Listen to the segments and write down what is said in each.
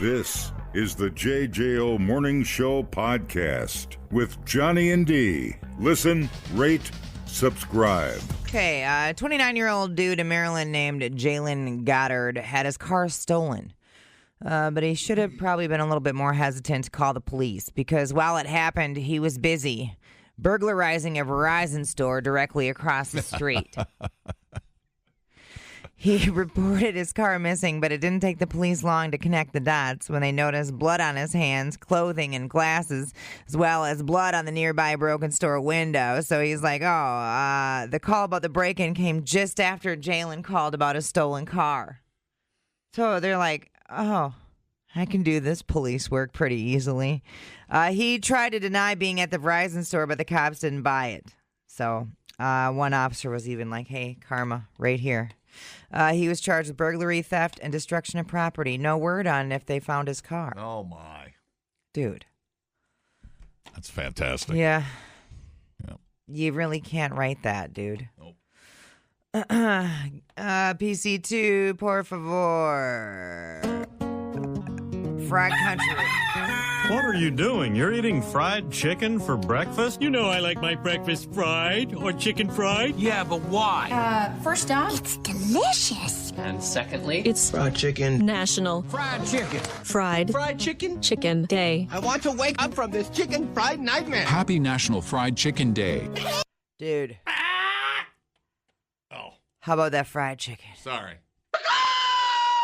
This is the JJO Morning Show podcast with Johnny and D. Listen, rate, subscribe. Okay, a 29-year-old dude in Maryland named Jalen Goddard had his car stolen. But he should have probably been a little bit more hesitant to call the police because while it happened, he was busy burglarizing a Verizon store directly across the street. He reported his car missing, but it didn't take the police long to connect the dots when they noticed blood on his hands, clothing, and glasses, as well as blood on the nearby broken store window. So he's like, the call about the break-in came just after Jalen called about a stolen car. So they're like, oh, I can do this police work pretty easily. He tried to deny being at the Verizon store, but the cops didn't buy it. So one officer was even like, hey, karma, right here. He was charged with burglary, theft, and destruction of property. No word on if they found his car. Oh, my. Dude. That's fantastic. Yeah. Yep. You really can't write that, dude. Nope. PC2, por favor. Fried country. What are you doing? You're eating fried chicken for breakfast? You know I like my breakfast fried or chicken fried. Yeah, but why? First off, it's delicious. And secondly, it's fried chicken. National Fried chicken. Fried Chicken Day. I want to wake up from this chicken fried nightmare. Happy National Fried Chicken Day. Dude. Oh. How about that fried chicken? Sorry.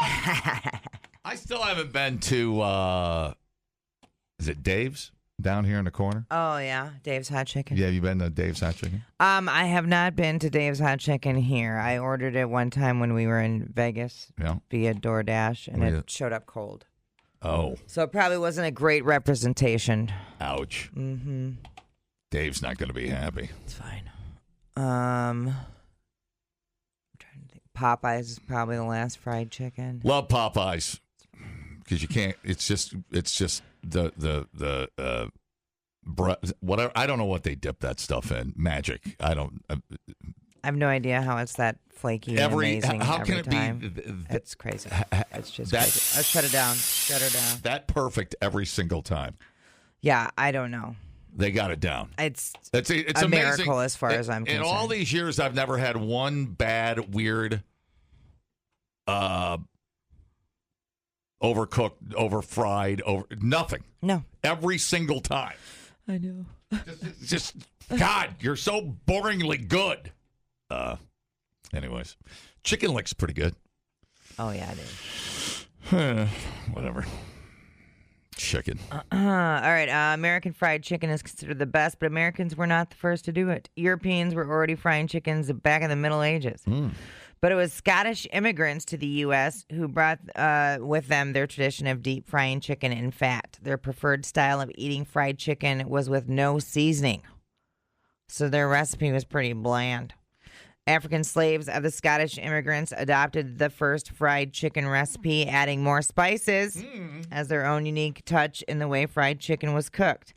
I still haven't been to, is it Dave's down here in the corner? Oh, yeah. Dave's Hot Chicken. Yeah, have you been to Dave's Hot Chicken? I have not been to Dave's Hot Chicken here. I ordered it one time when we were in Vegas via DoorDash, and it showed up cold. Oh. So it probably wasn't a great representation. Ouch. Mm-hmm. Dave's not going to be happy. It's fine. I'm trying to think. Popeyes is probably the last fried chicken. Love Popeyes. Because you can't. It's just whatever. I don't know what they dip that stuff in. Magic. I don't. I have no idea how it's that flaky and amazing how every can it time. be? It's crazy. It's just crazy. Shut it down. Shut her down. That perfect every single time. Yeah, I don't know. They got it down. It's a amazing. Miracle as far as I'm concerned. In all these years, I've never had one bad, weird, overcooked, over-fried, nothing. No. Every single time. I know. Just God, you're so boringly good. Anyways, chicken lick's pretty good. Oh, yeah, it is. Whatever. Chicken. All right. American fried chicken is considered the best, but Americans were not the first to do it. Europeans were already frying chickens back in the Middle Ages. But it was Scottish immigrants to the U.S. who brought with them their tradition of deep frying chicken in fat. Their preferred style of eating fried chicken was with no seasoning. So their recipe was pretty bland. African slaves of the Scottish immigrants adopted the first fried chicken recipe, adding more spices as their own unique touch in the way fried chicken was cooked.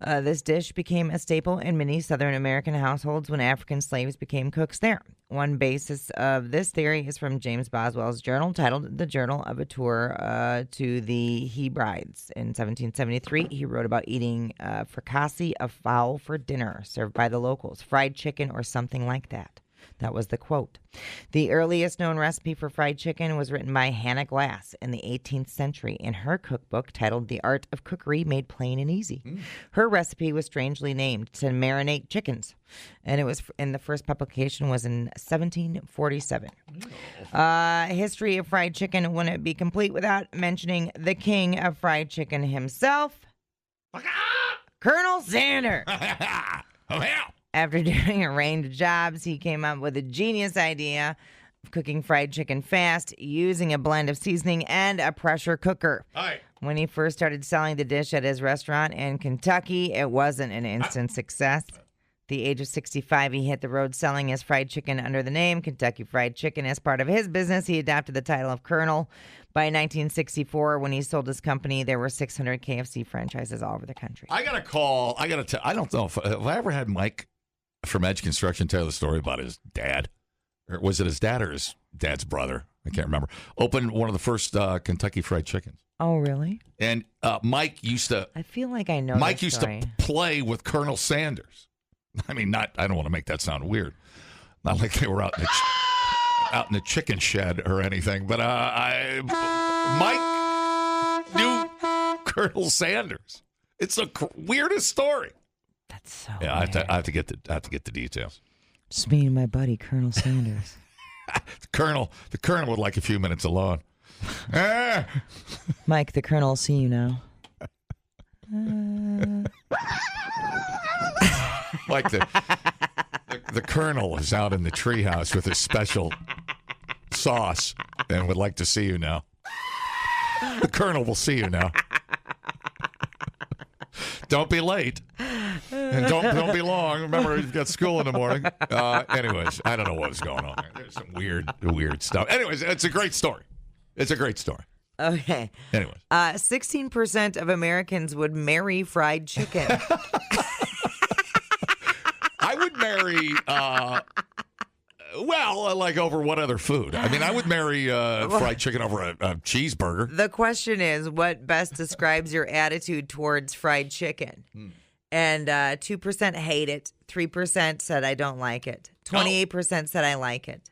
This dish became a staple in many Southern American households when African slaves became cooks there. One basis of this theory is from James Boswell's journal titled The Journal of a Tour to the Hebrides. In 1773, he wrote about eating fricassee of fowl for dinner, served by the locals, fried chicken or something like that. That was the quote. The earliest known recipe for fried chicken was written by Hannah Glass in the 18th century in her cookbook titled The Art of Cookery Made Plain and Easy. Her recipe was strangely named to marinate chickens, and it was in the first publication was in 1747. History of fried chicken wouldn't be complete without mentioning the king of fried chicken himself, Colonel Sanders. Oh, yeah. After doing a range of jobs, he came up with a genius idea of cooking fried chicken fast using a blend of seasoning and a pressure cooker. Right. When he first started selling the dish at his restaurant in Kentucky, it wasn't an instant success. At the age of 65, he hit the road selling his fried chicken under the name Kentucky Fried Chicken. As part of his business, he adopted the title of Colonel. By 1964, when he sold his company, there were 600 KFC franchises all over the country. I got a call. I don't know if I ever had Mike from Edge Construction tell the story about his dad. Or was it his dad or his dad's brother? I can't remember. Opened one of the first Kentucky Fried Chickens. Oh, really? And Mike used to. I feel like I know. Mike this used story. to play with Colonel Sanders. I mean, not. I don't want to make that sound weird. Not like they were out in the chicken shed or anything. But Mike knew Colonel Sanders. It's the weirdest story. That's so. Yeah, weird. I have to get the details. Just me and my buddy Colonel Sanders. The Colonel would like a few minutes alone. Mike, the Colonel will see you now. Like the Colonel is out in the treehouse with his special sauce and would like to see you now. The Colonel will see you now. Don't be late. And don't be long. Remember, you've got school in the morning. Anyways, I don't know what was going on there. There's some weird stuff. Anyways, it's a great story. It's a great story. Okay. Anyways. 16% of Americans would marry fried chicken. I would marry, like over what other food? I mean, I would marry fried chicken over a cheeseburger. The question is, what best describes your attitude towards fried chicken? And 2% hate it. 3% said I don't like it. 28% said I like it.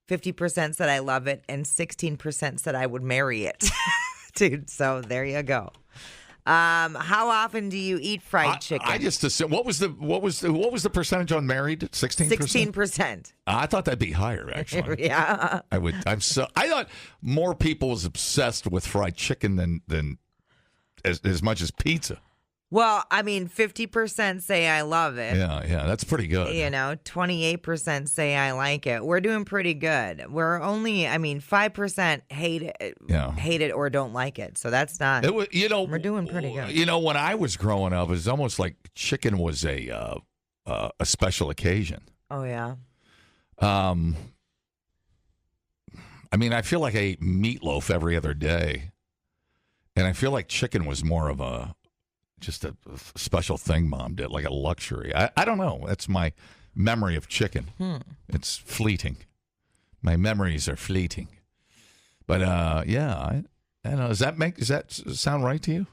50% said I love it. And 16% said I would marry it. Dude, so there you go. How often do you eat fried chicken? I just assume what was the percentage on married? 16%? 16%. I thought that'd be higher, actually. Yeah. I thought more people was obsessed with fried chicken than as much as pizza. Well, I mean, 50% say I love it. Yeah, that's pretty good. 28% say I like it. We're doing pretty good. We're only, 5% hate it or don't like it. So that's not. We're doing pretty good. When I was growing up, it was almost like chicken was a special occasion. Oh yeah. I feel like I ate meatloaf every other day, and I feel like chicken was more of just a special thing Mom did, like a luxury. I don't know. That's my memory of chicken. It's fleeting. My memories are fleeting. But I don't know. Does that sound right to you?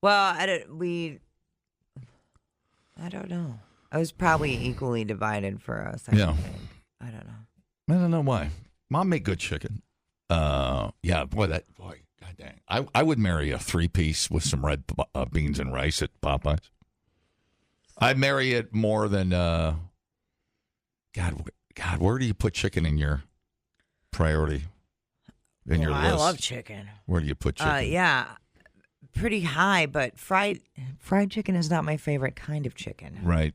Well, I don't know. I was probably equally divided for us. I don't know. I don't know why. Mom made good chicken. God dang. I would marry a 3-piece with some red beans and rice at Popeyes. I'd marry it more than God, where do you put chicken in your priority your list? I love chicken. Where do you put chicken? Yeah, pretty high, but fried chicken is not my favorite kind of chicken. Right.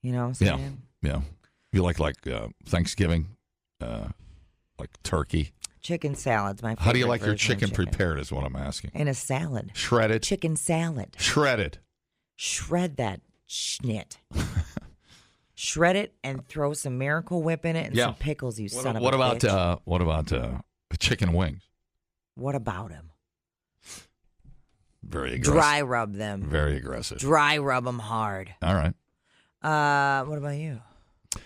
You know what I'm saying? Yeah. You like Thanksgiving, like turkey? Chicken salad's my favorite. How do you like your chicken prepared is what I'm asking. In a salad. Shredded? Chicken salad. Shredded. Shred that schnit. Shred it and throw some Miracle Whip in it and some pickles, you son of a bitch. What about chicken wings? What about them? Very aggressive. Dry rub them. Very aggressive. Dry rub them hard. All right. What about you?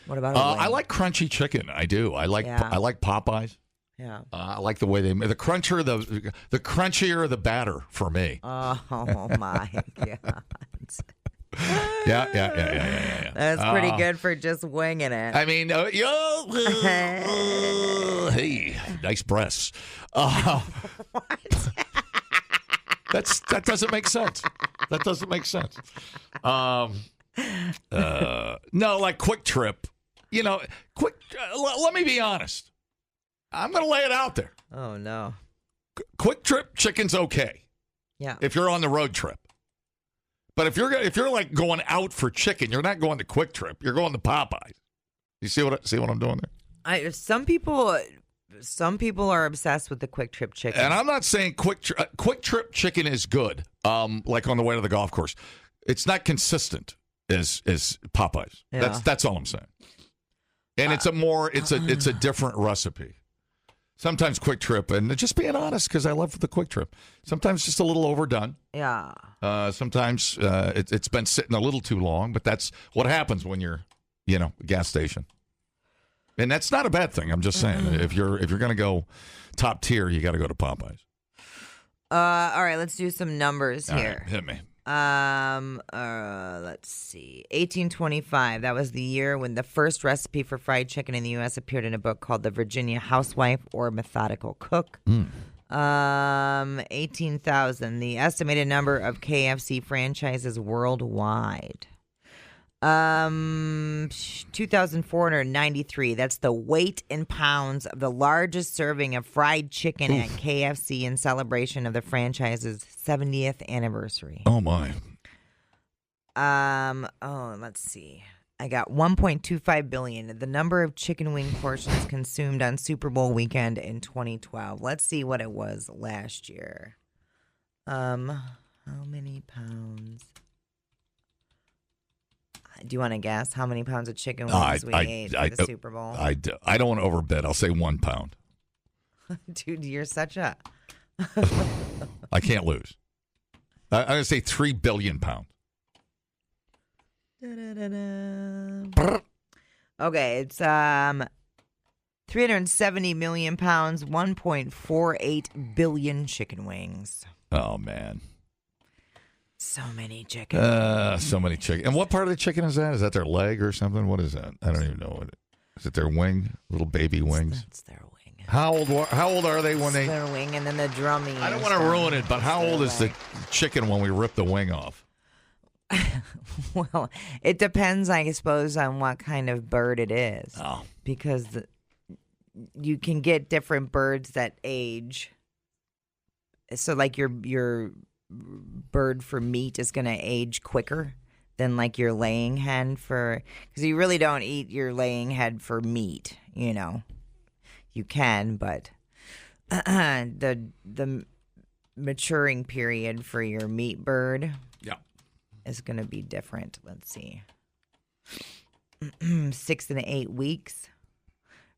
What about I like crunchy chicken. I do. I like Popeyes. Yeah. I like the way they make the crunchier the batter for me. Oh my god. Yeah. That's pretty good for just winging it. I mean, hey, nice breasts. What? That doesn't make sense. That doesn't make sense. No, like Quick Trip. Let me be honest. I'm going to lay it out there. Oh no. Quick Trip chicken's okay. Yeah. If you're on the road trip. But if you're like going out for chicken, you're not going to Quick Trip. You're going to Popeyes. You see what I'm doing there? Some people are obsessed with the Quick Trip chicken. And I'm not saying Quick Trip chicken is good. Like on the way to the golf course. It's not consistent as Popeyes. Yeah. That's all I'm saying. And it's a different recipe. Sometimes Quick Trip, and just being honest, because I love the Quick Trip. Sometimes just a little overdone. Yeah. Sometimes it's been sitting a little too long, but that's what happens when you're, a gas station. And that's not a bad thing. I'm just saying, if you're going to go top tier, you got to go to Popeyes. All right, let's do some numbers here. All right, hit me. Let's see. 1825. That was the year when the first recipe for fried chicken in the U.S. appeared in a book called The Virginia Housewife or Methodical Cook. 18,000. The estimated number of KFC franchises worldwide. 2,493. That's the weight in pounds of the largest serving of fried chicken at KFC in celebration of the franchise's 70th anniversary. Oh my. Let's see. I got 1.25 billion. The number of chicken wing portions consumed on Super Bowl weekend in 2012. Let's see what it was last year. How many pounds? Do you want to guess how many pounds of chicken wings we ate for the Super Bowl? I don't want to overbid. I'll say 1 pound. Dude, you're such a... I can't lose. I'm going to say 3 billion pounds. Okay, it's 370 million pounds, 1.48 billion chicken wings. Oh, man. So many chicken. So many chicken. And what part of the chicken is that? Is that their leg or something? What is that? I don't even know what it is. It their wing? Little baby wings? That's their wing. How old are they when they... Their wing and then the drumming. I don't want to ruin it, but how old is the chicken when we rip the wing off? Well, it depends, I suppose, on what kind of bird it is. Oh. Because you can get different birds that age. So, like, your bird for meat is going to age quicker than, like, your laying hen for... Because you really don't eat your laying hen for meat, you know. You can, but the maturing period for your meat bird... is going to be different. Let's see. 6 to 8 weeks.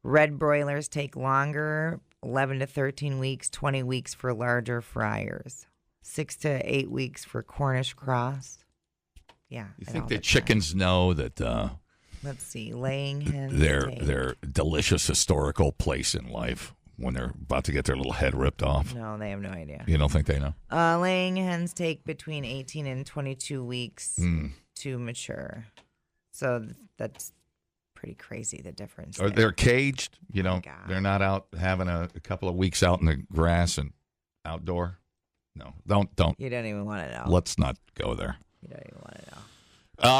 Red broilers take longer, 11 to 13 weeks, 20 weeks for larger fryers. 6 to 8 weeks for Cornish cross. Yeah. You think the chickens know that let's see, laying hens their delicious historical place in life when they're about to get their little head ripped off? No, they have no idea. You don't think they know? Laying hens take between 18 and 22 weeks to mature. So that's pretty crazy, the difference. They're caged? You know, they're not out having a couple of weeks out in the grass and outdoor? No, don't. You don't even want to know. Let's not go there. You don't even want to know.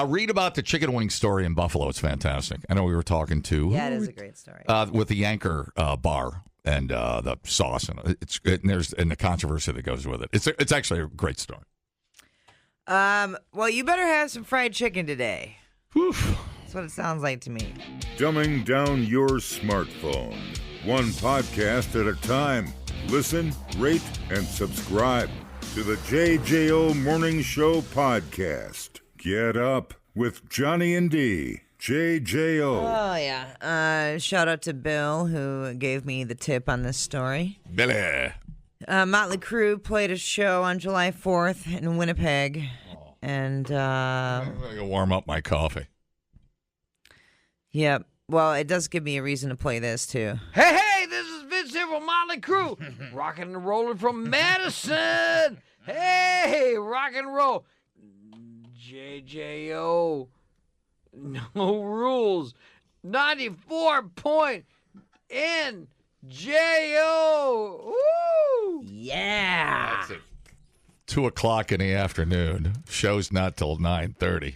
Read about the chicken wing story in Buffalo. It's fantastic. I know we were talking to... Yeah, it is a great story. With the Anchor bar and the sauce. And and the controversy that goes with it. It's actually a great story. Well, you better have some fried chicken today. Oof. That's what it sounds like to me. Dumbing down your smartphone. One podcast at a time. Listen, rate, and subscribe to the JJO Morning Show podcast. Get up with Johnny and D. JJO. Oh, yeah. Shout out to Bill, who gave me the tip on this story. Billy. Motley Crue played a show on July 4th in Winnipeg. And, I'm going to go warm up my coffee. Yep. Well, it does give me a reason to play this, too. Hey, this is Vince here from Motley Crue. Rocking and rolling from Madison. Hey, rock and roll. JJO. No rules. 94.NJO. Woo! Yeah. That's it. 2:00 in the afternoon. Show's not till 9:30.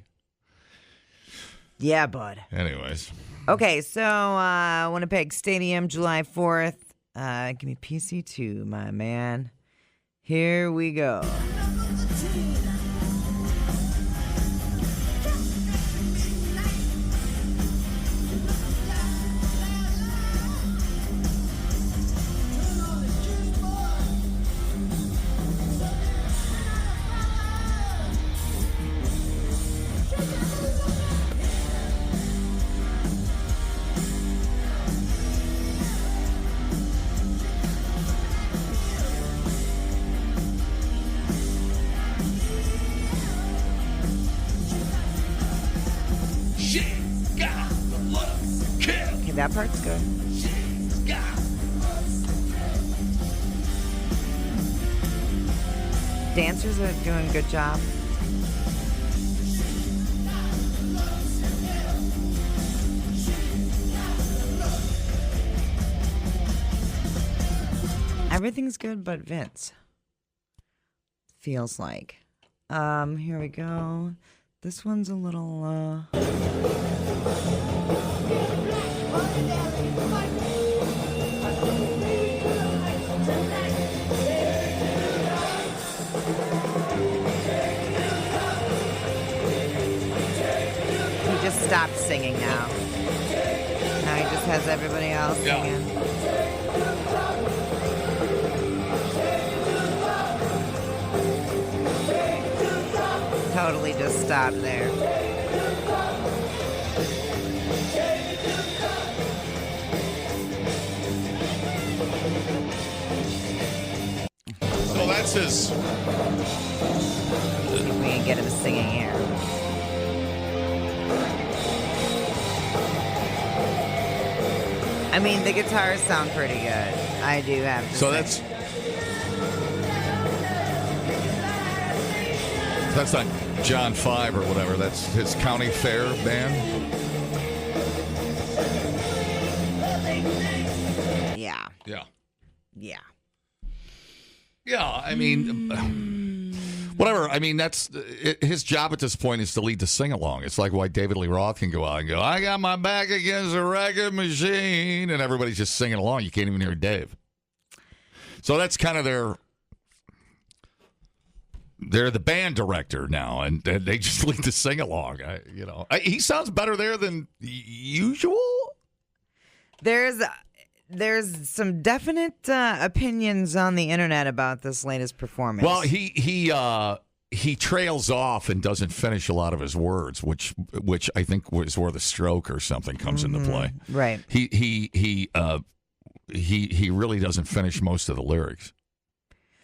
Yeah, bud. Anyways. Okay, so Winnipeg Stadium, July 4th. Give me PC2, my man. Here we go. That part's good. Dancers are doing a good job. Everything's good but Vince. Feels like. Here we go. This one's a little He just stopped singing now. Now he just has everybody else singing. Totally just stopped there. So that's his. See if we can get him singing here. I mean, the guitars sound pretty good. I do have to say. That's not John 5 or whatever. That's his county fair band. Yeah. Yeah. Yeah. Yeah, I mean, whatever. I mean, that's his job at this point is to lead the sing-along. It's like why David Lee Roth can go out and go, I got my back against a record machine, and everybody's just singing along. You can't even hear Dave. So that's kind of they're the band director now, and they just lead the sing-along. He sounds better there than usual. There's some definite opinions on the internet about this latest performance. Well, he trails off and doesn't finish a lot of his words, which I think was where the stroke or something comes into play. Right. He really doesn't finish most of the lyrics.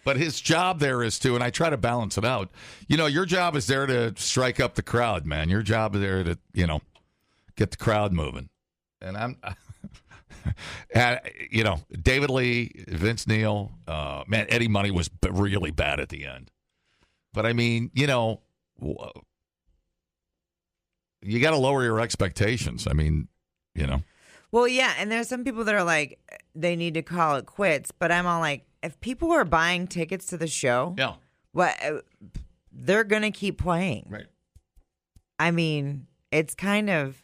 But his job there is to, and I try to balance it out. Your job is there to strike up the crowd, man. Your job is there to, get the crowd moving. And David Lee, Vince Neil, man, Eddie Money was really bad at the end. But I mean, you got to lower your expectations. I mean, Well, yeah, and there's some people that are like, they need to call it quits. But I'm all like, if people are buying tickets to the show, they're going to keep playing. Right. I mean, it's kind of,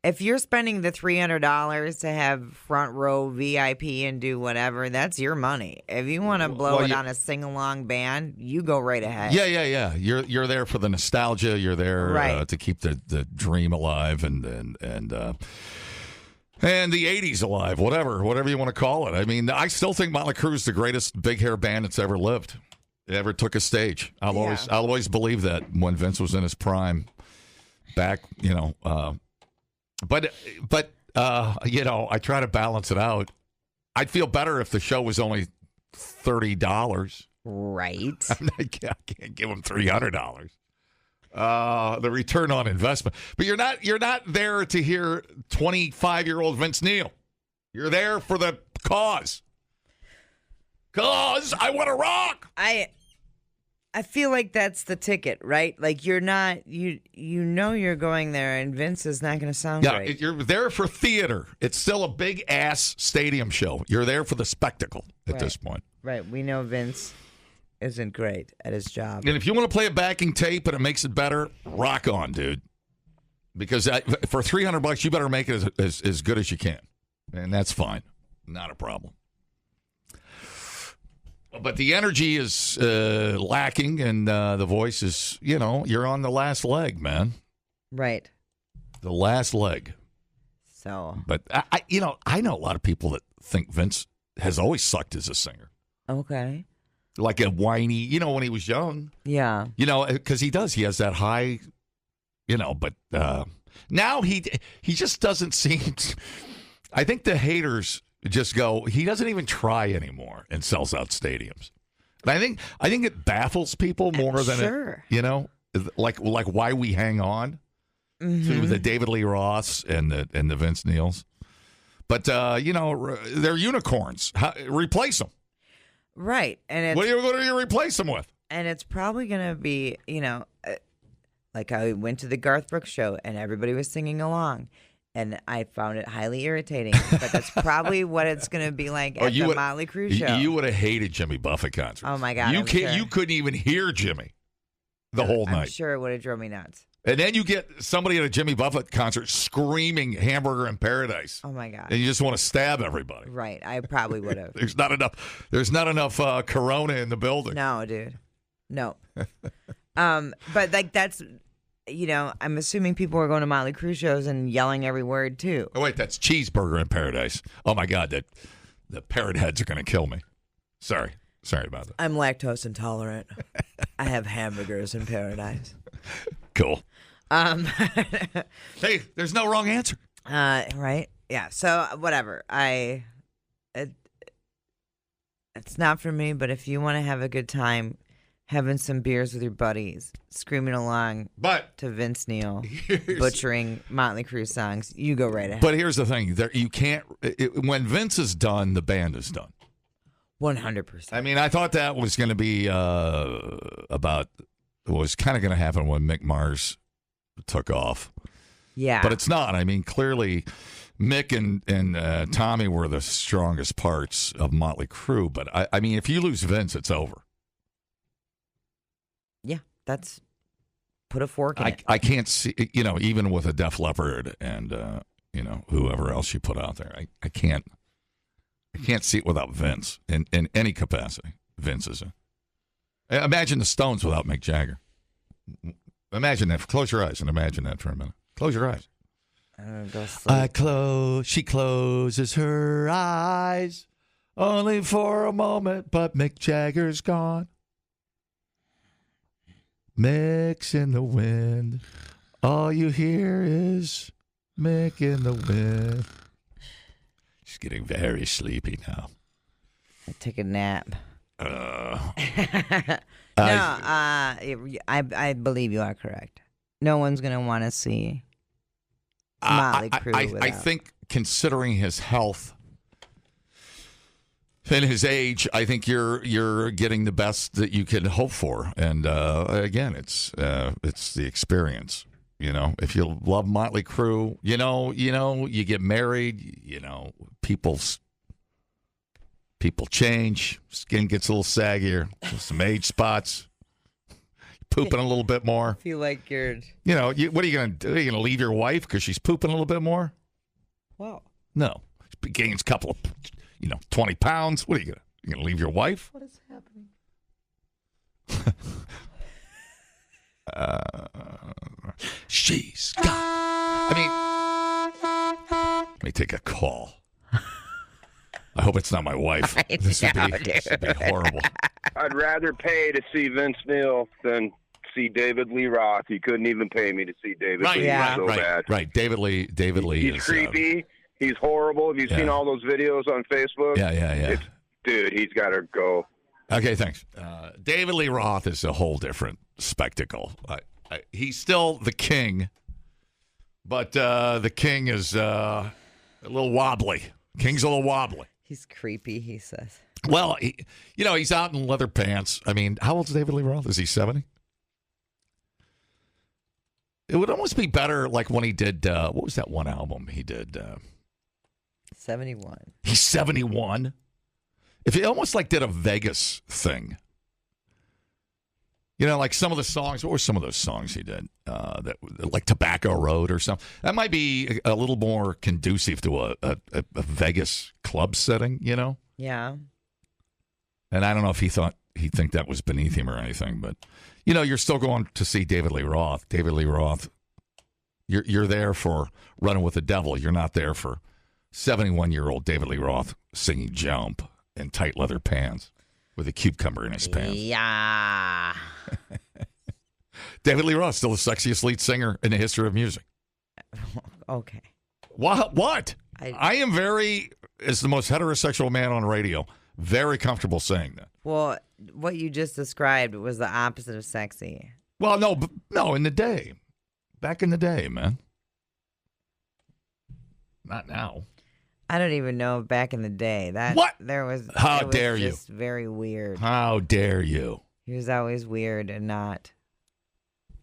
if you're spending the $300 to have front row VIP and do whatever, that's your money. If you want to blow it on a sing-along band, you go right ahead. Yeah. You're there for the nostalgia. You're there to keep the dream alive and the 80s alive, whatever you want to call it. I mean, I still think Motley Crue is the greatest big hair band that's ever lived. It ever took a stage. I'll always believe that when Vince was in his prime back, But I try to balance it out. I'd feel better if the show was only $30. Right. I can't give them $300. The return on investment. But you're not there to hear 25-year-old Vince Neil. You're there for the cause. Cause I want to rock. I feel like that's the ticket, right? Like you're not, you're going there, and Vince is not going to sound great. You're there for theater. It's still a big ass stadium show. You're there for the spectacle at this point. Right. We know Vince isn't great at his job. And if you want to play a backing tape and it makes it better, rock on, dude. Because for $300, you better make it as good as you can, and that's fine, not a problem. But the energy is lacking, and the voice is, you're on the last leg, man. Right. The last leg. So. But, I know a lot of people that think Vince has always sucked as a singer. Okay. Like a whiny, when he was young. Yeah. Because he does. He has that high, but now he just doesn't seem. I think the haters just go, he doesn't even try anymore and sells out stadiums. And I think it baffles people more than like why we hang on to the David Lee Roths and the Vince Neils. But, they're unicorns. Replace them. Right. And What do you replace them with? And it's probably going to be, like I went to the Garth Brooks show and everybody was singing along. And I found it highly irritating. But that's probably what it's going to be like at the Motley Crue show. You would have hated Jimmy Buffett concerts. Oh, my God. You couldn't even hear Jimmy the whole night. I'm sure it would have drove me nuts. And then you get somebody at a Jimmy Buffett concert screaming "Hamburger in Paradise." Oh my God! And you just want to stab everybody. Right, I probably would have. There's not enough Corona in the building. No, dude, no. But like that's, I'm assuming people are going to Motley Crue shows and yelling every word too. Oh wait, that's Cheeseburger in Paradise. Oh my God, the parrot heads are going to kill me. Sorry about that. I'm lactose intolerant. I have hamburgers in paradise. Cool. Hey, there's no wrong answer. Right? Yeah. So whatever. It's not for me. But if you want to have a good time, having some beers with your buddies, screaming along, to Vince Neil, butchering Motley Crue songs, you go right ahead. But here's the thing: you can't. When Vince is done, the band is done. 100%. I mean, I thought that was going to be was kind of going to happen when Mick Mars took off. Yeah. But it's not. I mean, clearly Mick and Tommy were the strongest parts of Motley Crue. But, I mean, if you lose Vince, it's over. Yeah, that's put a fork in it. I can't see, even with a Def Leppard and, whoever else you put out there. I can't see it without Vince in any capacity. Vince is imagine the Stones without Mick Jagger. Imagine that. Close your eyes and imagine that for a minute. Close your eyes. She closes her eyes only for a moment, but Mick Jagger's gone. Mick's in the wind. All you hear is Mick in the wind. She's getting very sleepy now. I took a nap. I believe you are correct. No one's going to want to see Motley Crue. I think considering his health and his age, I think you're getting the best that you could hope for. And again, it's the experience. If you love Motley Crue, you get married, people change, skin gets a little saggier, some age spots, pooping a little bit more. I feel like you're... what are you going to do? Are you going to leave your wife because she's pooping a little bit more? Well... No. She gains a couple of, 20 pounds. What are you going to leave your wife? What is happening? She's got... let me take a call. I hope it's not my wife. This would be horrible. I'd rather pay to see Vince Neil than see David Lee Roth. You couldn't even pay me to see David Lee. Yeah. So bad. Right. David Lee He's is creepy. He's horrible. Have you seen all those videos on Facebook? Yeah. Dude, he's got to go. Okay, thanks. David Lee Roth is a whole different spectacle. He's still the king, but the king is a little wobbly. King's a little wobbly. He's creepy, he says. Well, he's out in leather pants. I mean, how old is David Lee Roth? Is he 70? It would almost be better like when he did, what was that one album he did? 71. He's 71? If he almost like did a Vegas thing. Like some of the songs, what were some of those songs he did? That like Tobacco Road or something. That might be a little more conducive to a Vegas club setting, Yeah. And I don't know if he'd think that was beneath him or anything, but you're still going to see David Lee Roth. David Lee Roth, you're there for Running with the Devil. You're not there for 71-year-old David Lee Roth singing Jump in tight leather pants with a cucumber in his pants. Yeah. David Lee Roth, still the sexiest lead singer in the history of music. Okay. What? I am as the most heterosexual man on radio, very comfortable saying that. Well, what you just described was the opposite of sexy. Well, no, in the day. Back in the day, man. Not now. I don't even know if back in the day that What? there was. How it was dare you? just very weird. How dare you? He was always weird and not.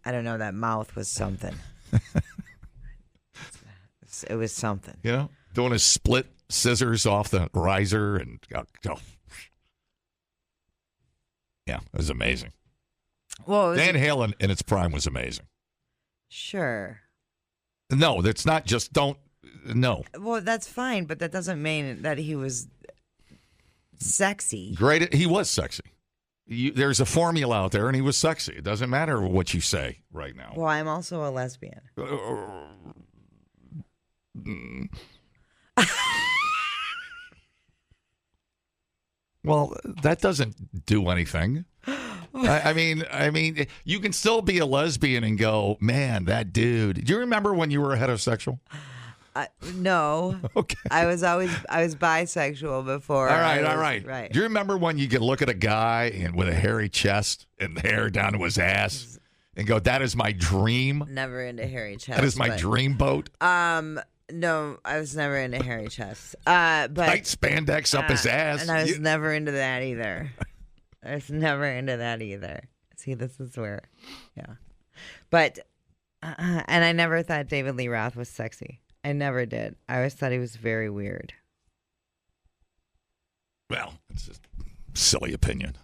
I don't know. That mouth was something. It was something. You know, doing his split scissors off the riser and yeah, it was amazing. Well, Van Halen in its prime was amazing. Sure. No, that's not just no. Well, that's fine, but that doesn't mean that he was sexy. Great, he was sexy. There's a formula out there, and he was sexy. It doesn't matter what you say right now. Well, I'm also a lesbian. Well, that doesn't do anything. I mean, you can still be a lesbian and go, man, that dude. Do you remember when you were heterosexual? No. Okay. I was bisexual before. All right. Right. Do you remember when you could look at a guy and with a hairy chest and hair down to his ass and go, that is my dream? Never into hairy chest. That is my dream boat? No, I was never into hairy chests. But tight spandex up his ass. And I was never into that either. I was never into that either. See, this is where, yeah. But, and I never thought David Lee Roth was sexy. I never did. I always thought he was very weird. Well, it's a silly opinion.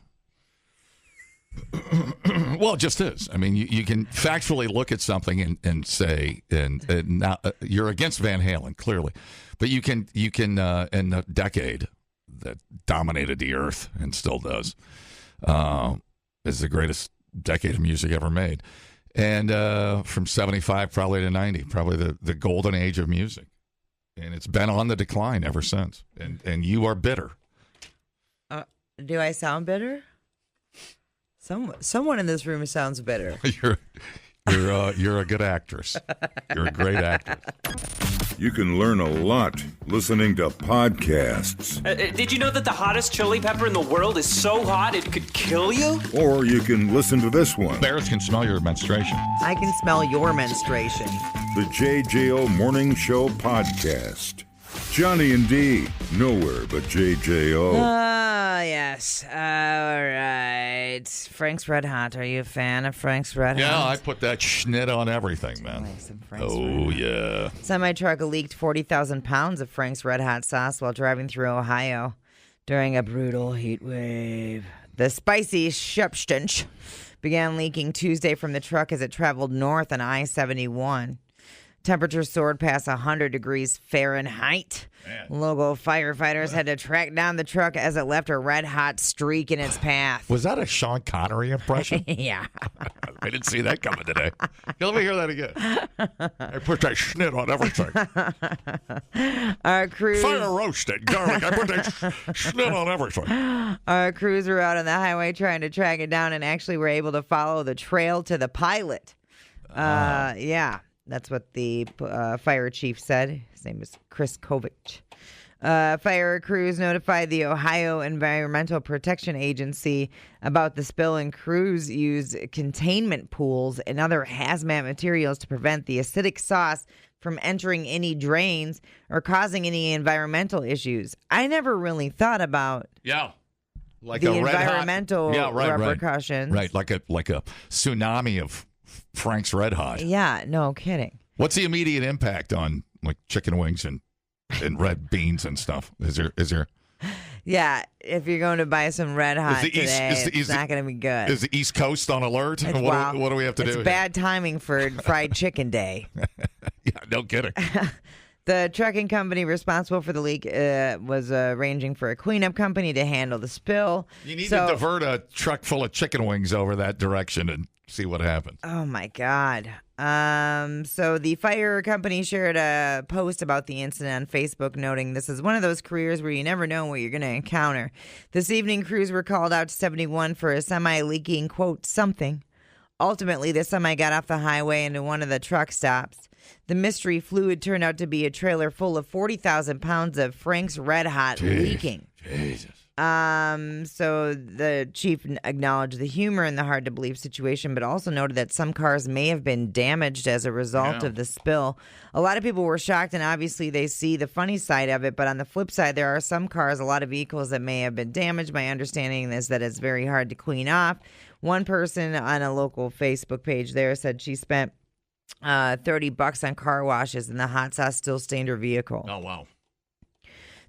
Well, it just is. I mean, you can factually look at something and say, and now you're against Van Halen, clearly, but you can in the decade that dominated the earth and still does, is the greatest decade of music ever made, and from 75 probably to 90, probably the golden age of music, and it's been on the decline ever since. And you are bitter. Do I sound bitter? Someone in this room sounds bitter. You're a good actress. You're a great actress. You can learn a lot listening to podcasts. Did you know that the hottest chili pepper in the world is so hot it could kill you? Or you can listen to this one. Bears can smell your menstruation. I can smell your menstruation. The JJO Morning Show Podcast. Johnny and Dee, nowhere but JJO. Yes. All right. Frank's Red Hot. Are you a fan of Frank's Red Hot? Yeah, I put that schnit on everything, man. Oh, yeah. Semi-truck leaked 40,000 pounds of Frank's Red Hot sauce while driving through Ohio during a brutal heat wave. The spicy substance began leaking Tuesday from the truck as it traveled north on I-71. Temperatures soared past 100 degrees Fahrenheit. Man. Local firefighters had to track down the truck as it left a red-hot streak in its path. Was that a Sean Connery impression? Yeah. I didn't see that coming today. Let me hear that again. I put that schnit on everything. Our crews... Fire roasted garlic. I put that schnit on everything. Our crews were out on the highway trying to track it down and actually were able to follow the trail to the pilot. Yeah. That's what the fire chief said. His name is Chris Kovich. Fire crews notified the Ohio Environmental Protection Agency about the spill, and crews used containment pools and other hazmat materials to prevent the acidic sauce from entering any drains or causing any environmental issues. I never really thought about like the a environmental repercussions. Right, like a tsunami of Frank's Red Hot. Yeah, no kidding. What's the immediate impact on like chicken wings and red beans and stuff? Is there? Yeah, if you're going to buy some Red Hot today, it's not going to be good. Is the East Coast on alert? What do we have to do? It's bad timing for Fried Chicken Day. Yeah, no kidding. The trucking company responsible for the leak was arranging for a cleanup company to handle the spill. You need to divert a truck full of chicken wings over that direction and see what happens. Oh, my God. So the fire company shared a post about the incident on Facebook, noting this is one of those careers where you never know what you're going to encounter. This evening, crews were called out to 71 for a semi-leaking, quote, something. Ultimately, the semi got off the highway into one of the truck stops. The mystery fluid turned out to be a trailer full of 40,000 pounds of Frank's Red Hot leaking. Jesus. So the chief acknowledged the humor in the hard-to-believe situation, but also noted that some cars may have been damaged as a result of the spill. A lot of people were shocked, and obviously they see the funny side of it, but on the flip side, there are some cars, a lot of vehicles that may have been damaged. My understanding is that it's very hard to clean off. One person on a local Facebook page there said she spent $30 on car washes, and the hot sauce still stained her vehicle. Oh, wow.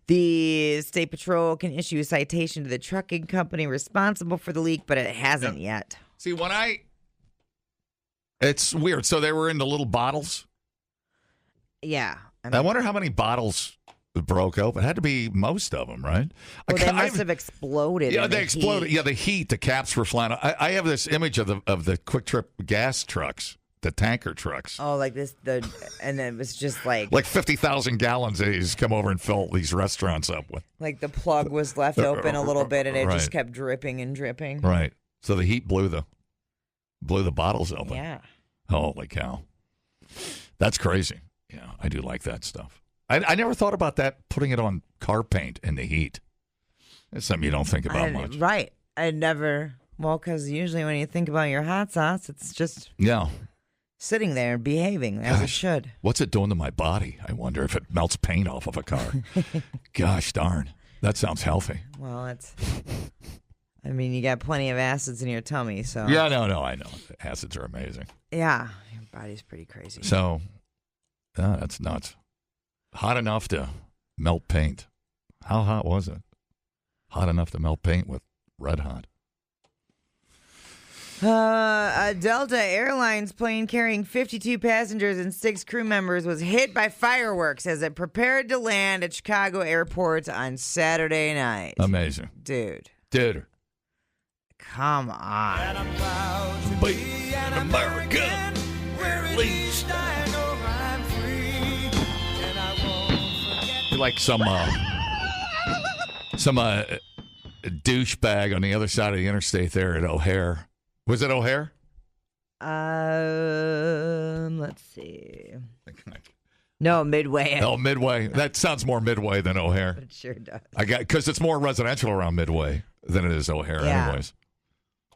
The state patrol can issue a citation to the trucking company responsible for the leak, but it hasn't yet. See, it's weird. So they were in the little bottles? Yeah. I wonder how many bottles broke open. It had to be most of them, right? Well, they must have exploded. Yeah, they exploded. Heat. Yeah, the heat, the caps were flying. I have this image of the Quick Trip gas trucks. The tanker trucks. Oh, like this, and it was just like 50,000 gallons they just come over and fill these restaurants up with. Like the plug was left open a little bit, and it just kept dripping and dripping. Right. So the heat blew the bottles open. Yeah. Holy cow. That's crazy. Yeah, I do like that stuff. I never thought about that, putting it on car paint in the heat. It's something you don't think about much. Right. I never. Well, because usually when you think about your hot sauce, it's just sitting there behaving as it should. What's it doing to my body? I wonder if it melts paint off of a car. Gosh darn. That sounds healthy. Well, you got plenty of acids in your tummy, so. Yeah, no, I know. Acids are amazing. Yeah, your body's pretty crazy. So, that's nuts. Hot enough to melt paint. How hot was it? Hot enough to melt paint with red hot. A Delta Airlines plane carrying 52 passengers and 6 crew members was hit by fireworks as it prepared to land at Chicago airport on Saturday night. Amazing. Dude. Come on. And I'm proud to be an American, where at least I know I'm free. And I won't forget. Like some douchebag on the other side of the interstate there at O'Hare. Was it O'Hare? Let's see. No, Midway. Oh, Midway. That sounds more Midway than O'Hare. It sure does. Because it's more residential around Midway than it is O'Hare anyways.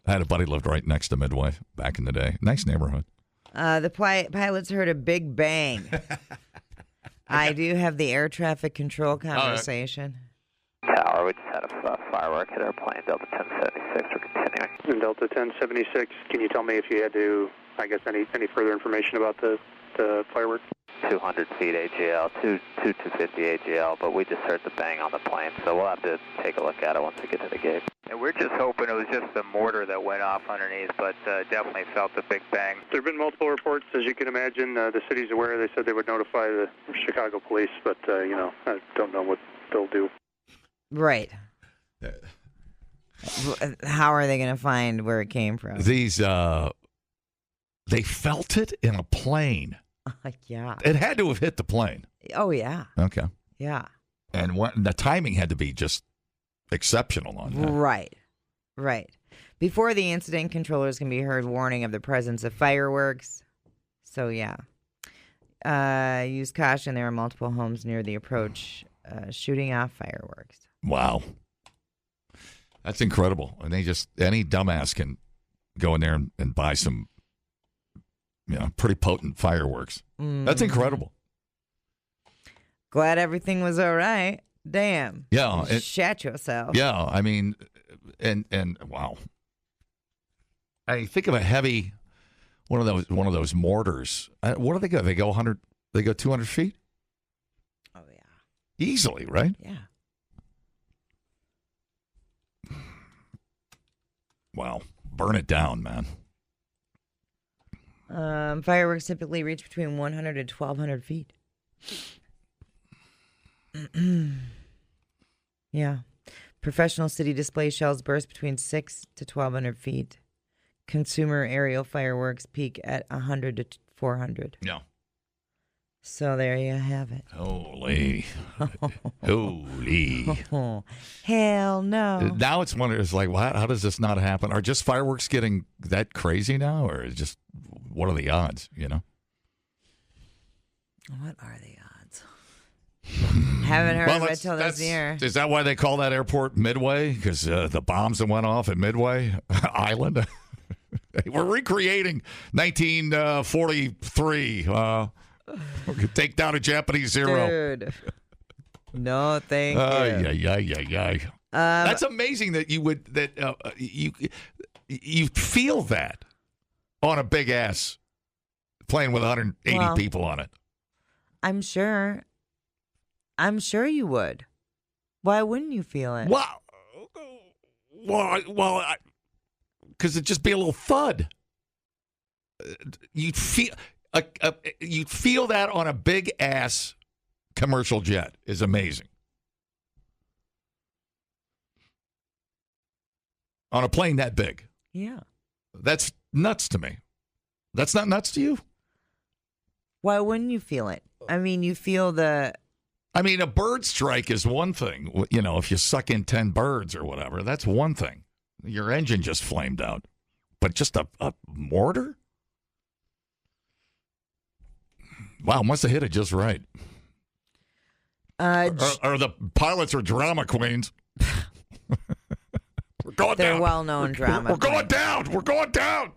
I had a buddy lived right next to Midway back in the day. Nice neighborhood. The pilots heard a big bang. I do have the air traffic control conversation. Tower, we just had a firework hit our plane, Delta 1076. We're continuing. Delta 1076, can you tell me if you had to, any further information about the firework? 200 feet AGL, 250 AGL, but we just heard the bang on the plane, so we'll have to take a look at it once we get to the gate. And we're just hoping it was just the mortar that went off underneath, but definitely felt the big bang. There have been multiple reports, as you can imagine. The city's aware. They said they would notify the Chicago police, but, I don't know what they'll do. Right. How are they going to find where it came from? These, they felt it in a plane. Yeah. It had to have hit the plane. Oh, yeah. Okay. Yeah. And the timing had to be just exceptional on that. Right. Before the incident, controllers can be heard warning of the presence of fireworks. So, yeah. Use caution. There are multiple homes near the approach shooting off fireworks. Wow. That's incredible. And any dumbass can go in there and buy some, pretty potent fireworks. That's incredible. Glad everything was all right. Damn. Yeah. Shat yourself. Yeah. And wow. I think of a heavy, one of those mortars. What do they go? They go 100, they go 200 feet? Oh, yeah. Easily, right? Yeah. Wow. Burn it down, man. Fireworks typically reach between 100 and 1,200 feet. Yeah. Professional city display shells burst between 6 to 1,200 feet. Consumer aerial fireworks peak at 100 to 400. Yeah. So there you have it. Holy. Holy. Oh, hell no. Now it's like, how does this not happen? Are just fireworks getting that crazy now? Or is just, what are the odds, What are the odds? Haven't heard of it till this year. Is that why they call that airport Midway? Because the bombs that went off at Midway Island? We're recreating 1943. Take down a Japanese zero. Dude. No, thank you. That's amazing that you feel that on a big ass plane with 180 people on it. I'm sure you would. Why wouldn't you feel it? Well, because it'd just be a little thud. You'd feel that on a big ass commercial jet is amazing. On a plane that big. Yeah. That's nuts to me. That's not nuts to you? Why wouldn't you feel it? I mean, you feel the... I mean, a bird strike is one thing. You know, if you suck in 10 birds or whatever, that's one thing. Your engine just flamed out. But just a mortar? Wow, must have hit it just right. Or the pilots are drama queens. We're going They're down. well-known drama We're going down. We're going down.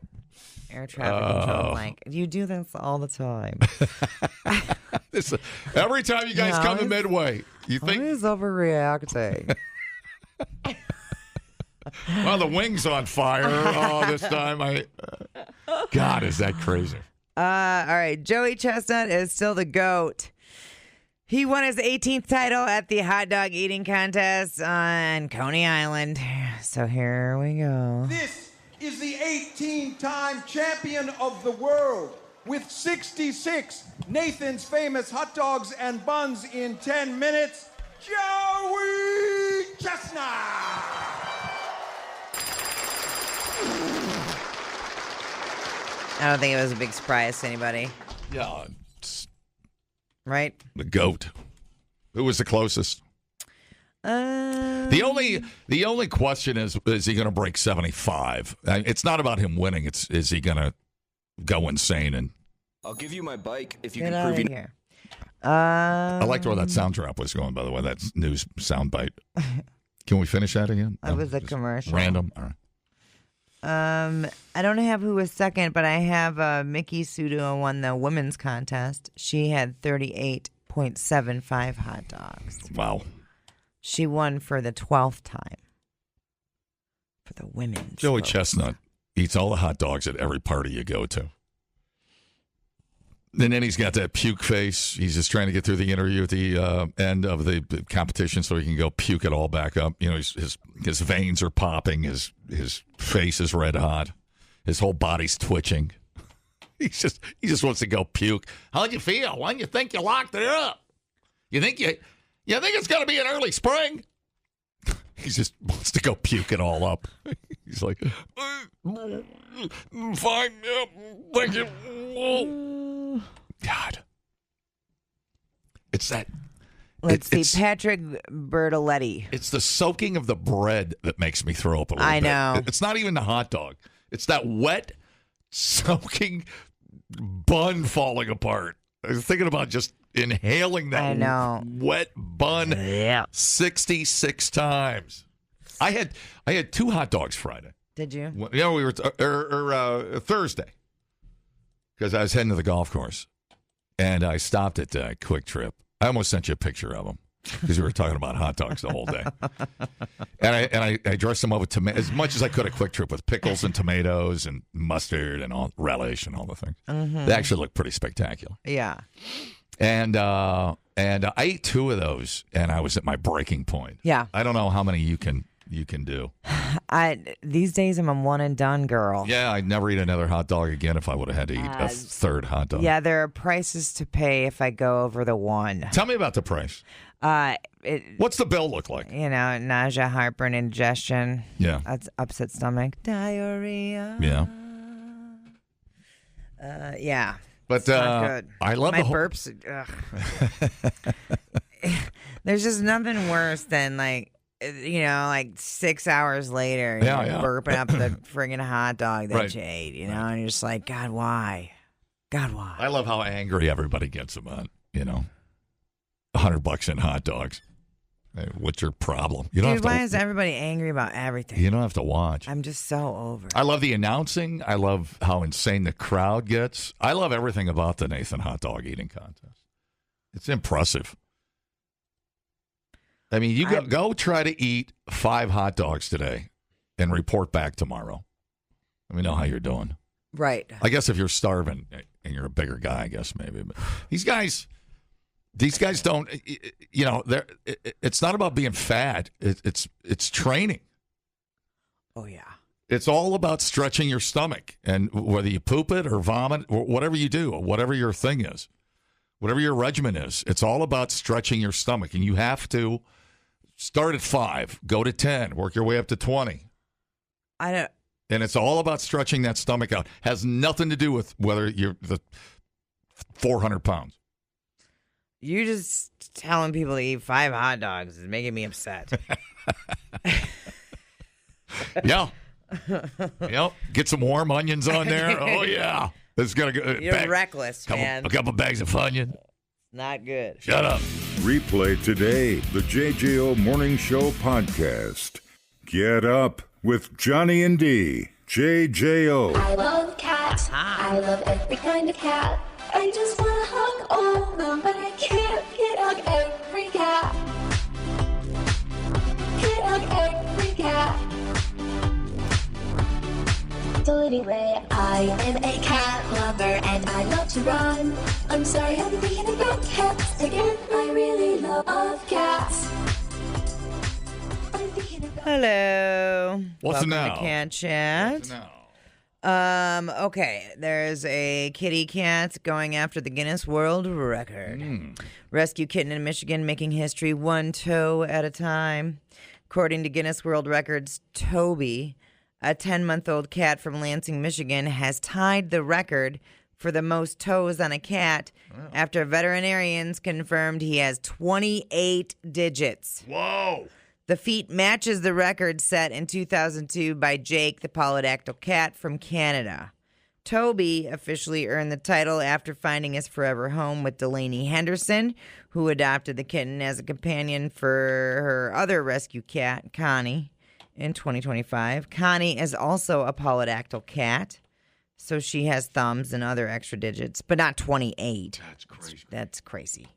Air traffic control, like, you do this all the time. Every time you guys come to Midway, you think he's overreacting. Well, the wing's on fire. Oh, this time God, is that crazy? All right, Joey Chestnut is still the GOAT. He won his 18th title at the hot dog eating contest on Coney Island. So here we go. This is the 18-time champion of the world with 66 Nathan's Famous hot dogs and buns in 10 minutes, Joey Chestnut! I don't think it was a big surprise to anybody. Yeah. Right? The GOAT. Who was the closest? The only question is he going to break 75? It's not about him winning. Is he going to go insane? And I'll give you my bike if you Get can out prove of you. here. I liked where that sound drop was going, by the way. That news sound bite. Can we finish that again? It was a commercial. Random? All right. I don't have who was second, but I have Mickey Sudo won the women's contest. She had 38.75 hot dogs. Wow. She won for the 12th time for the women's. Joey vote. Chestnut eats all the hot dogs at every party you go to. And then he's got that puke face. He's just trying to get through the interview at the end of the competition so he can go puke it all back up. You know, his veins are popping. His face is red hot. His whole body's twitching. He just wants to go puke. How'd you feel? Why do you think you locked it up? You think it's going to be an early spring? He just wants to go puke it all up. He's like, fine, yeah, thank you. God. It's that. Let's see, Patrick Bertoletti. It's the soaking of the bread that makes me throw up a little bit. I know. It's not even the hot dog. It's that wet, soaking bun falling apart. I was thinking about just inhaling that wet bun 66 times. I had 2 hot dogs Friday. Did you? Yeah, we were Thursday because I was heading to the golf course, and I stopped at Quick Trip. I almost sent you a picture of them because we were talking about hot dogs the whole day. And I dressed them up with as much as I could at Quick Trip with pickles and tomatoes and mustard and all relish and all the things. Mm-hmm. They actually look pretty spectacular. Yeah. And I ate 2 of those, and I was at my breaking point. Yeah. I don't know how many you can do. These days I'm a one and done girl. Yeah, I'd never eat another hot dog again if I would have had to eat a third hot dog. Yeah, there are prices to pay if I go over the 1. Tell me about the price. What's the bill look like? You know, nausea, heartburn, indigestion. Yeah. That's upset stomach. Diarrhea. Yeah. Yeah. But it's not good. I love my the burps. There's just nothing worse than like 6 hours later, burping up the friggin' hot dog that you ate, and you're just like, God, why? God, why? I love how angry everybody gets about, $100 in hot dogs. Hey, what's your problem? You don't Dude, why is everybody angry about everything? You don't have to watch. I'm just so over it. I love the announcing. I love how insane the crowd gets. I love everything about the Nathan hot dog eating contest. It's impressive. I mean, you go try to eat 5 hot dogs today and report back tomorrow. Let me know how you're doing. Right. I guess if you're starving and you're a bigger guy, I guess maybe. But these guys don't. You know, it's not about being fat. It's training. Oh yeah. It's all about stretching your stomach, and whether you poop it or vomit or whatever you do, whatever your thing is, whatever your regimen is, it's all about stretching your stomach, and you have to start at 5, go to 10, work your way up to 20. And it's all about stretching that stomach out. Has nothing to do with whether you're the 400 pounds. You just telling people to eat 5 hot dogs is making me upset. Yeah. Yep. Get some warm onions on there. Oh, yeah. It's gonna go. You're reckless, man. A couple bags of onion. Not good. Shut up. Replay today the JJO Morning Show podcast. Get up with Johnny and D. JJO. I love cats. I love every kind of cat. I just want to hug all of them, but I can't hug every cat. Can't hug every cat. So anyway, I am a cat lover and I love to run. I'm sorry, I'm thinking about cats again. I really love cats. Hello. What's Welcome now? to Cat Chat. What's now? Okay, there's a kitty cat going after the Guinness World Record. Rescue kitten in Michigan making history 1 toe at a time. According to Guinness World Records, Toby, a 10-month-old cat from Lansing, Michigan, has tied the record for the most toes on a cat after veterinarians confirmed he has 28 digits. Whoa! The feat matches the record set in 2002 by Jake, the polydactyl cat from Canada. Toby officially earned the title after finding his forever home with Delaney Henderson, who adopted the kitten as a companion for her other rescue cat, Connie, in 2025. Connie is also a polydactyl cat, so she has thumbs and other extra digits, but not 28. That's crazy. That's crazy.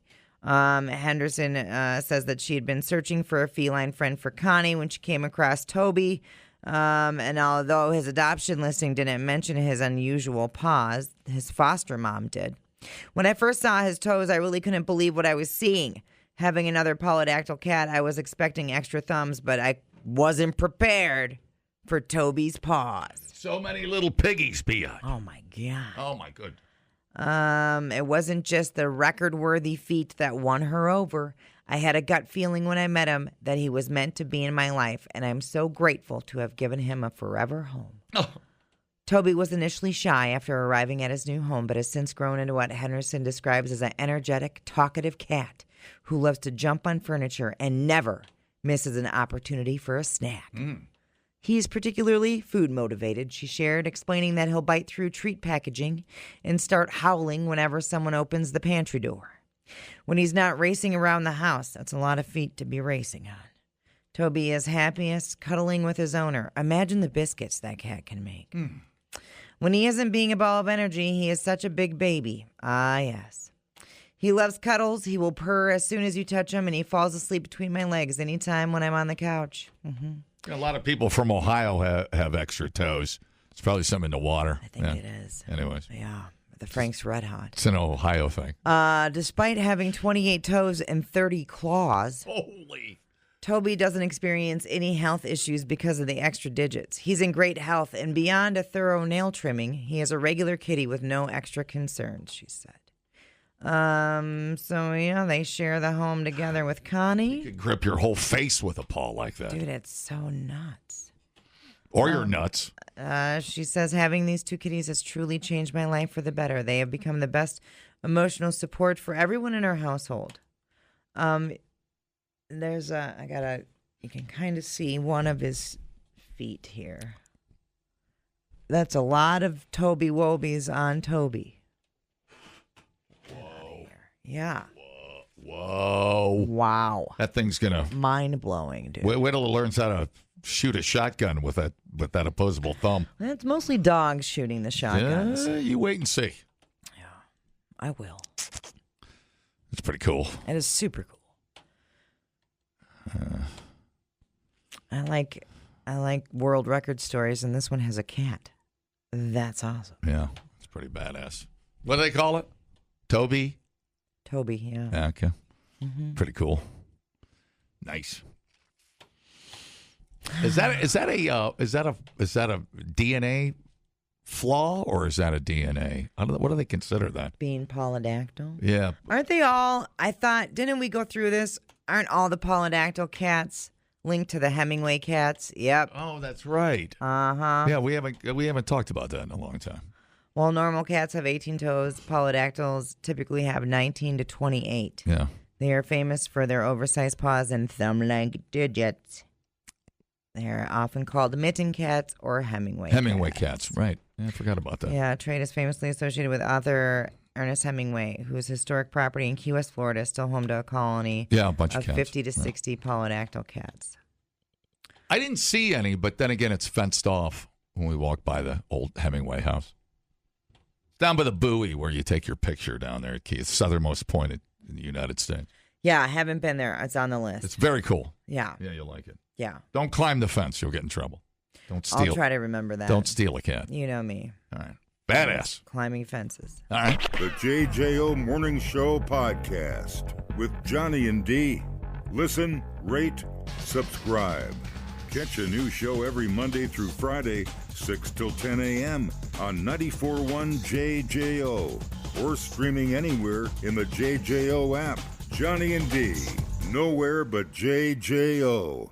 Henderson says that she had been searching for a feline friend for Connie when she came across Toby. And although his adoption listing didn't mention his unusual paws, his foster mom did. When I first saw his toes, I really couldn't believe what I was seeing. Having another polydactyl cat, I was expecting extra thumbs, but I wasn't prepared for Toby's paws. So many little piggies, Pia. Oh, my God. Oh, my goodness. It wasn't just the record-worthy feat that won her over. I had a gut feeling when I met him that he was meant to be in my life, and I'm so grateful to have given him a forever home. Oh. Toby was initially shy after arriving at his new home, but has since grown into what Henderson describes as an energetic, talkative cat who loves to jump on furniture and never misses an opportunity for a snack. He's particularly food motivated, she shared, explaining that he'll bite through treat packaging and start howling whenever someone opens the pantry door. When he's not racing around the house, that's a lot of feet to be racing on. Toby is happiest cuddling with his owner. Imagine the biscuits that cat can make. When he isn't being a ball of energy, he is such a big baby. Ah, yes. He loves cuddles. He will purr as soon as you touch him, and he falls asleep between my legs anytime when I'm on the couch. A lot of people from Ohio have extra toes. It's probably something in the water. I think it is. Anyways. Yeah. The Frank's Red Hot. It's an Ohio thing. Despite having 28 toes and 30 claws, Toby doesn't experience any health issues because of the extra digits. He's in great health, and beyond a thorough nail trimming, he is a regular kitty with no extra concerns, she said. So, yeah, they share the home together with Connie. You could grip your whole face with a paw like that. Dude, it's so nuts. Or your nuts. She says, having these 2 kitties has truly changed my life for the better. They have become the best emotional support for everyone in our household. You can kind of see one of his feet here. That's a lot of Toby Wobies on Toby. Whoa. Yeah. Whoa. Whoa. Wow. That thing's going to... Mind-blowing, dude. Wait till it learns how to shoot a shotgun with that opposable thumb. It's mostly dogs shooting the shotguns. You wait and see. Yeah, I will. It's pretty cool. It is super cool. I like world record stories, and this one has a cat. That's awesome. Yeah, it's pretty badass. What do they call it? Toby, yeah. Okay. Mm-hmm. Pretty cool. Nice. Is that a DNA flaw, or is that a DNA? What do they consider that? Being polydactyl? Yeah. Aren't they all? I thought, didn't we go through this? Aren't all the polydactyl cats linked to the Hemingway cats? Yep. Oh, that's right. Uh-huh. Yeah, we haven't talked about that in a long time. Well, normal cats have 18 toes. Polydactyls typically have 19 to 28. Yeah. They are famous for their oversized paws and thumb-like digits. They are often called mitten cats or Hemingway cats, right. Yeah, I forgot about that. Yeah, trait is famously associated with author Ernest Hemingway, whose historic property in Key West, Florida, is still home to a colony a bunch of cats. 50 to 60 polydactyl cats. I didn't see any, but then again, it's fenced off when we walk by the old Hemingway house. Down by the buoy where you take your picture down there at Key. It's the southernmost point in the United States. Yeah, I haven't been there. It's on the list. It's very cool. Yeah. Yeah, you'll like it. Yeah. Don't climb the fence. You'll get in trouble. Don't steal. I'll try to remember that. Don't steal a cat. You know me. All right. Badass. Climbing fences. All right. The JJO Morning Show podcast with Johnny and D. Listen, rate, subscribe. Catch a new show every Monday through Friday, 6 till 10 a.m. on 94.1 JJO or streaming anywhere in the JJO app. Johnny and D. Nowhere but JJO.